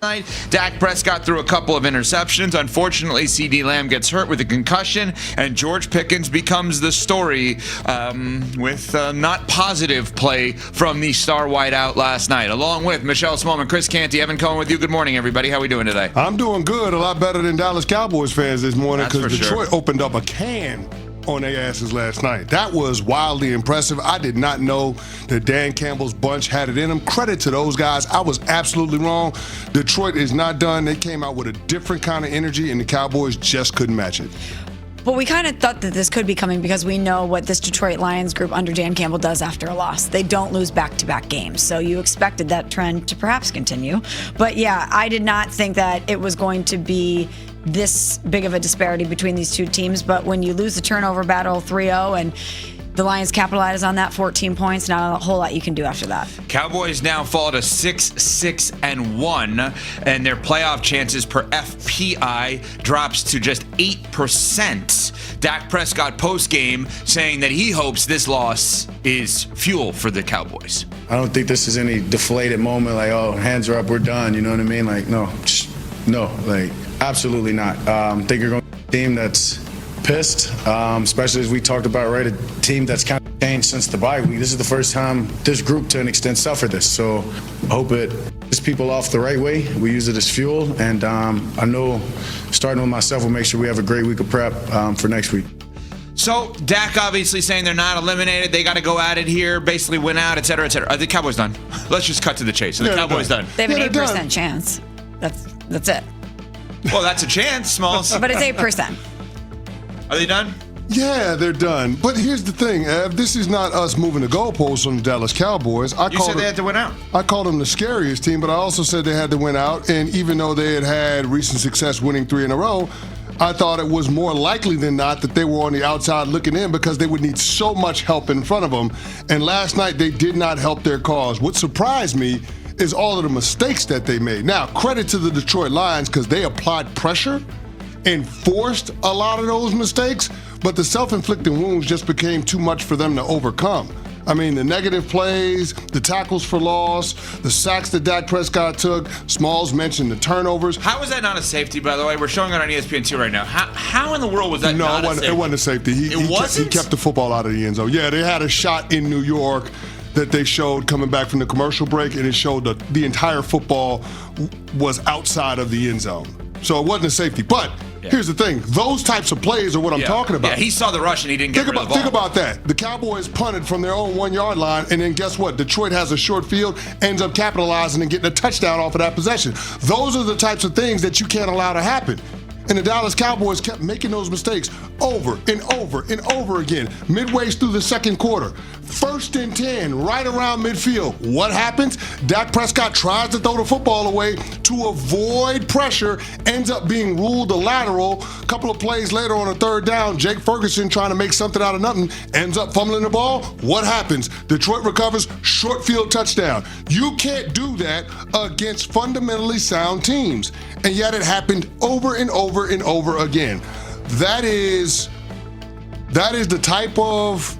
night. Dak Prescott threw a couple of interceptions. Unfortunately, CeeDee Lamb gets hurt with a concussion, and George Pickens becomes the story with not positive play from the star wideout last night. Along with Michelle Smallman, Chris Canty, Evan Cohen with you. Good morning, everybody. How are we doing today? I'm doing good. A lot better than Dallas Cowboys fans this morning because Detroit opened up a can on their asses last night. That was wildly impressive. I did not know that Dan Campbell's bunch had it in them. Credit to those guys. I was absolutely wrong. Detroit is not done. They came out with a different kind of energy, and the Cowboys just couldn't match it. Well, we kind of thought that this could be coming because we know what this Detroit Lions group under Dan Campbell does after a loss. They don't lose back-to-back games. So you expected that trend to perhaps continue. But yeah, I did not think that it was going to be this big of a disparity between these two teams. But when you lose the turnover battle 3-0 and the Lions capitalize on that, 14 points, not a whole lot you can do after that. Cowboys now fall to 6-6-1, and their playoff chances per FPI drops to just 8%. Dak Prescott post-game saying that he hopes this loss is fuel for the Cowboys. I don't think this is any deflated moment like, oh, hands are up, we're done. You know what I mean? Like, no, absolutely not. I think you're going to be a team that's pissed, especially as we talked about, right? A team that's kind of changed since the bye week. This is the first time this group, to an extent, suffered this. So I hope it gets people off the right way. We use it as fuel. And I know, starting with myself, we'll make sure we have a great week of prep for next week. So Dak obviously saying they're not eliminated. They got to go at it here, basically win out, et cetera, et cetera. Are the Cowboys done? Let's just cut to the chase. So the Cowboys done. They have an 8% chance. That's it. Well, that's a chance, Smalls. But it's 8%. Are they done? Yeah, they're done. But here's the thing, Ev. This is not us moving the goalposts on the Dallas Cowboys. You said they had to win out. I called them the scariest team, but I also said they had to win out. And even though they had recent success winning 3 in a row, I thought it was more likely than not that they were on the outside looking in because they would need so much help in front of them. And last night, they did not help their cause. What surprised me is all of the mistakes that they made. Now, credit to the Detroit Lions because they applied pressure and forced a lot of those mistakes, but the self-inflicted wounds just became too much for them to overcome. I mean, the negative plays, the tackles for loss, the sacks that Dak Prescott took, Smalls mentioned the turnovers. How was that not a safety, by the way? We're showing it on ESPN2 right now. How in the world was that not a safety? No, it wasn't a safety. He kept the football out of the end zone. Yeah, they had a shot in New York that they showed coming back from the commercial break, and it showed the entire football was outside of the end zone. So it wasn't a safety. But here's the thing. Those types of plays are what I'm talking about. Yeah, he saw the rush and he didn't get rid of the ball. Think about that. The Cowboys punted from their own 1-yard line, and then guess what? Detroit has a short field, ends up capitalizing and getting a touchdown off of that possession. Those are the types of things that you can't allow to happen. And the Dallas Cowboys kept making those mistakes over and over and over again. Midway through the second quarter, 1st and 10, right around midfield. What happens? Dak Prescott tries to throw the football away to avoid pressure, ends up being ruled a lateral. A couple of plays later on a 3rd down, Jake Ferguson trying to make something out of nothing, ends up fumbling the ball. What happens? Detroit recovers, short field touchdown. You can't do that against fundamentally sound teams. And yet it happened over and over and over again. That is the type of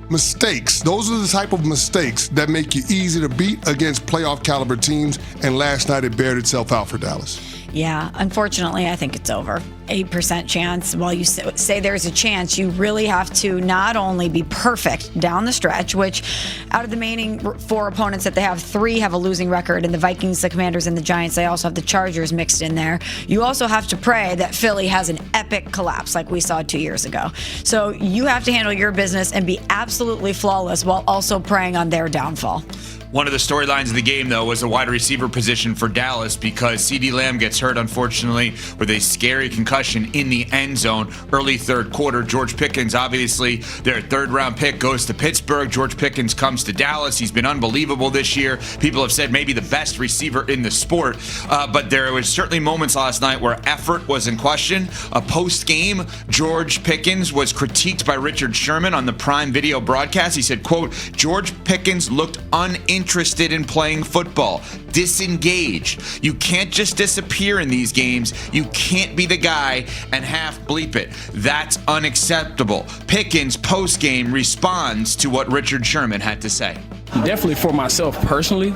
mistakes. Those are the type of mistakes that make you easy to beat against playoff caliber teams. And last night it bared itself out for Dallas. Yeah, unfortunately, I think it's over. 8% chance. While you say there's a chance, you really have to not only be perfect down the stretch, which out of the remaining 4 opponents that they have, 3 have a losing record, and the Vikings, the Commanders, and the Giants. They also have the Chargers mixed in there. You also have to pray that Philly has an epic collapse like we saw 2 years ago. So you have to handle your business and be absolutely flawless while also preying on their downfall. One of the storylines of the game, though, was the wide receiver position for Dallas because CeeDee Lamb gets hurt, unfortunately, with a scary concussion in the end zone early 3rd quarter. George Pickens, obviously, their 3rd-round pick, goes to Pittsburgh. George Pickens comes to Dallas. He's been unbelievable this year. People have said maybe the best receiver in the sport. But there was certainly moments last night where effort was in question. Post-game, George Pickens was critiqued by Richard Sherman on the Prime Video broadcast. He said, quote, George Pickens looked uninterested in playing football, disengaged. You can't just disappear in these games. You can't be the guy and half bleep it. That's unacceptable. Pickens post-game responds to what Richard Sherman had to say. Definitely for myself personally,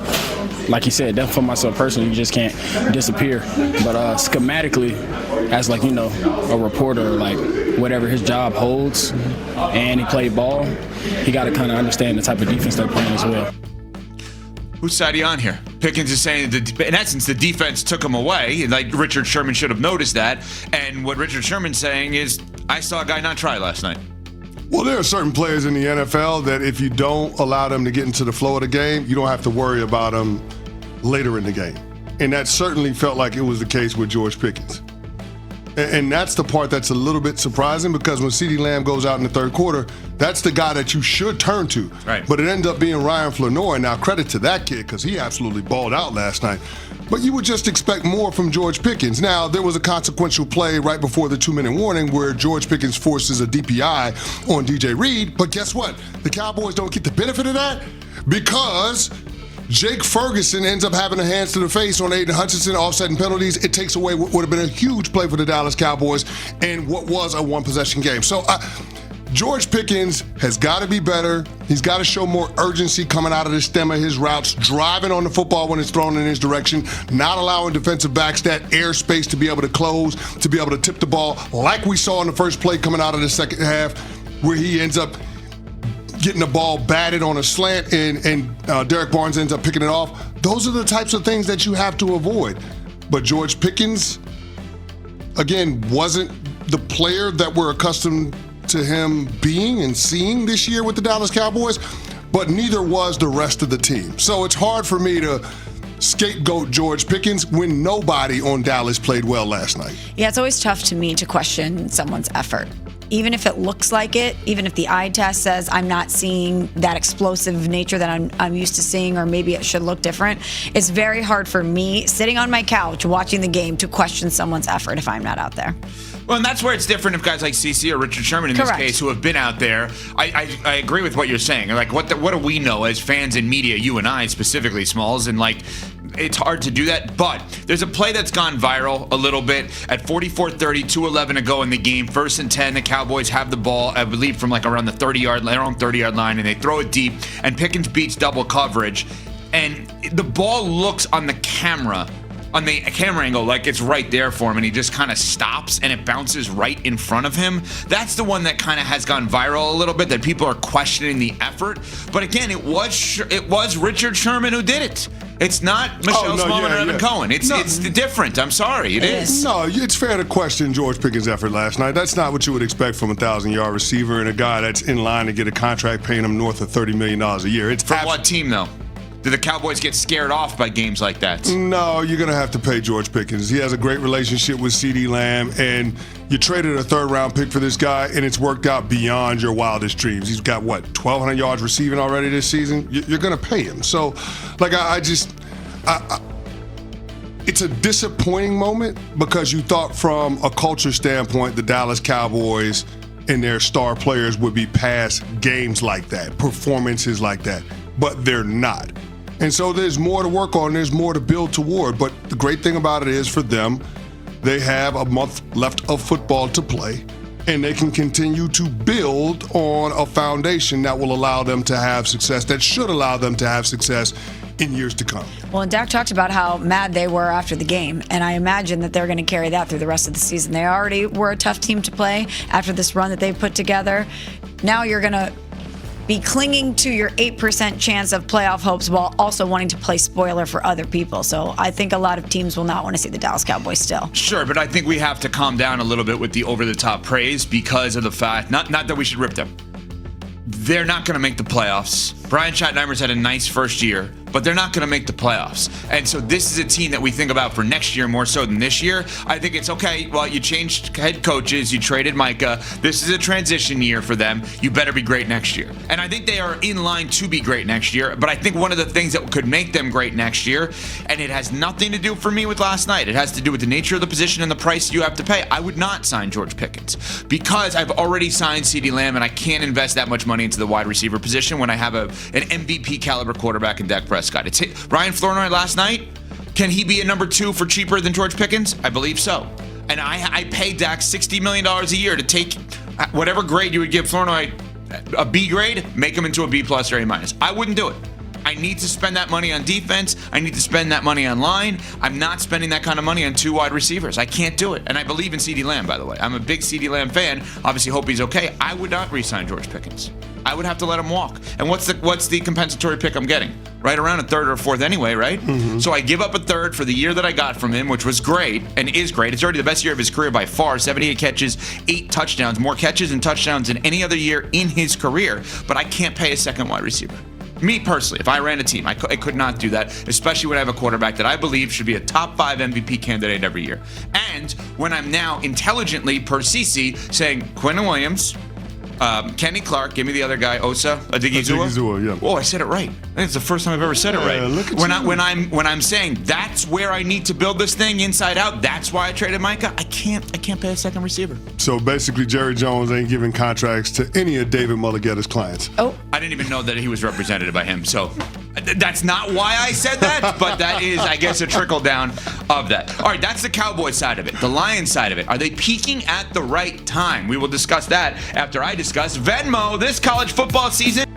like you said, definitely for myself personally, you just can't disappear. But schematically, as like, you know, a reporter, like whatever his job holds, and he played ball, he got to kind of understand the type of defense they're playing as well. Whose side are you on here? Pickens is saying that, in essence, the defense took him away. Like Richard Sherman should have noticed that. And what Richard Sherman's saying is, I saw a guy not try last night. Well, there are certain players in the NFL that if you don't allow them to get into the flow of the game, you don't have to worry about them later in the game. And that certainly felt like it was the case with George Pickens. And that's the part that's a little bit surprising, because when CeeDee Lamb goes out in the third quarter, that's the guy that you should turn to. Right. But it ended up being Ryan Flournoy. Now, credit to that kid, because he absolutely balled out last night. But you would just expect more from George Pickens. Now, there was a consequential play right before the 2-minute warning where George Pickens forces a DPI on DJ Reed. But guess what? The Cowboys don't get the benefit of that because Jake Ferguson ends up having a hands to the face on Aiden Hutchinson, offsetting penalties. It takes away what would have been a huge play for the Dallas Cowboys in what was a one-possession game. So George Pickens has got to be better. He's got to show more urgency coming out of the stem of his routes, driving on the football when it's thrown in his direction, not allowing defensive backs that airspace to be able to close, to be able to tip the ball, like we saw in the first play coming out of the second half, where he ends up getting the ball batted on a slant and Derek Barnes ends up picking it off. Those are the types of things that you have to avoid. But George Pickens, again, wasn't the player that we're accustomed to him being and seeing this year with the Dallas Cowboys, but neither was the rest of the team. So it's hard for me to scapegoat George Pickens when nobody on Dallas played well last night. Yeah, it's always tough to me to question someone's effort. Even if it looks like it, even if the eye test says I'm not seeing that explosive nature that I'm used to seeing, or maybe it should look different, it's very hard for me sitting on my couch watching the game to question someone's effort if I'm not out there. Well, and that's where it's different if guys like CeCe or Richard Sherman in Correct. this case who have been out there. I agree with what you're saying. Like, what do we know as fans in media, you and I specifically, Smalls, and like, it's hard to do that. But there's a play that's gone viral a little bit at 44-30, 2:11 to go in the game. 1st and 10, the Cowboys have the ball, I believe, from like around the 30-yard, their own 30-yard line, and they throw it deep, and Pickens beats double coverage. And the ball looks on the camera angle like it's right there for him, and he just kind of stops and it bounces right in front of him. That's the one that kind of has gone viral a little bit, that people are questioning the effort. But again, it was Richard Sherman who did it. It's not Michelle Smallman or Evan Cohen. It's different. I'm sorry. It is. No, it's fair to question George Pickens' effort last night. That's not what you would expect from a 1,000-yard receiver and a guy that's in line to get a contract paying him north of $30 million a year. For what team, though? Do the Cowboys get scared off by games like that? No, you're going to have to pay George Pickens. He has a great relationship with CeeDee Lamb, and you traded a third-round pick for this guy, and it's worked out beyond your wildest dreams. He's got, 1,200 yards receiving already this season? You're going to pay him. So, like, it's a disappointing moment because you thought from a culture standpoint the Dallas Cowboys and their star players would be past games like that, performances like that, but they're not. And so there's more to work on, there's more to build toward. But the great thing about it is for them, they have a month left of football to play, and they can continue to build on a foundation that will allow them to have success, that should allow them to have success in years to come. Well, and Dak talked about how mad they were after the game, and I imagine that they're going to carry that through the rest of the season. They already were a tough team to play after this run that they've put together. Now you're going to be clinging to your 8% chance of playoff hopes while also wanting to play spoiler for other people. So I think a lot of teams will not want to see the Dallas Cowboys still. Sure, but I think we have to calm down a little bit with the over-the-top praise because of the fact, not that we should rip them. They're not going to make the playoffs. Brian Schottenheimer's had a nice first year, but they're not going to make the playoffs. And so this is a team that we think about for next year more so than this year. I think it's okay. Well, you changed head coaches. You traded Micah. This is a transition year for them. You better be great next year. And I think they are in line to be great next year. But I think one of the things that could make them great next year, and it has nothing to do for me with last night. It has to do with the nature of the position and the price you have to pay. I would not sign George Pickens because I've already signed CeeDee Lamb, and I can't invest that much money into the wide receiver position when I have an MVP caliber quarterback in Dak Prescott. It's Ryan Flournoy last night. Can he be a number 2 for cheaper than George Pickens? I believe so. And I pay Dak $60 million a year to take whatever grade you would give Flournoy, a B grade, make him into a B plus or A minus. I wouldn't do it. I need to spend that money on defense. I need to spend that money on line. I'm not spending that kind of money on 2 wide receivers. I can't do it. And I believe in CeeDee Lamb, by the way. I'm a big CeeDee Lamb fan. Obviously, hope he's okay. I would not re-sign George Pickens. I would have to let him walk. And what's the compensatory pick I'm getting? Right around a third or a fourth anyway, right? Mm-hmm. So I give up a third for the year that I got from him, which was great and is great. It's already the best year of his career by far. 78 catches, 8 touchdowns, more catches and touchdowns than any other year in his career. But I can't pay a second wide receiver. Me personally, if I ran a team, I could not do that, especially when I have a quarterback that I believe should be a top 5 MVP candidate every year. And when I'm now intelligently, per CC, saying Quentin Williams, Kenny Clark, give me the other guy, Osa Odighizuwa. Yeah. Oh, I said it right. I think it's the first time I've ever said it right. Look at when I'm saying that's where I need to build this thing inside out, that's why I traded Micah. I can't pay a second receiver. So basically, Jerry Jones ain't giving contracts to any of David Mulligetta's clients. Oh, I didn't even know that he was represented by him. So that's not why I said that, but that is, I guess, a trickle down of that. All right, that's the Cowboys side of it. The Lions side of it. Are they peaking at the right time? We will discuss that after I discuss Venmo this college football season.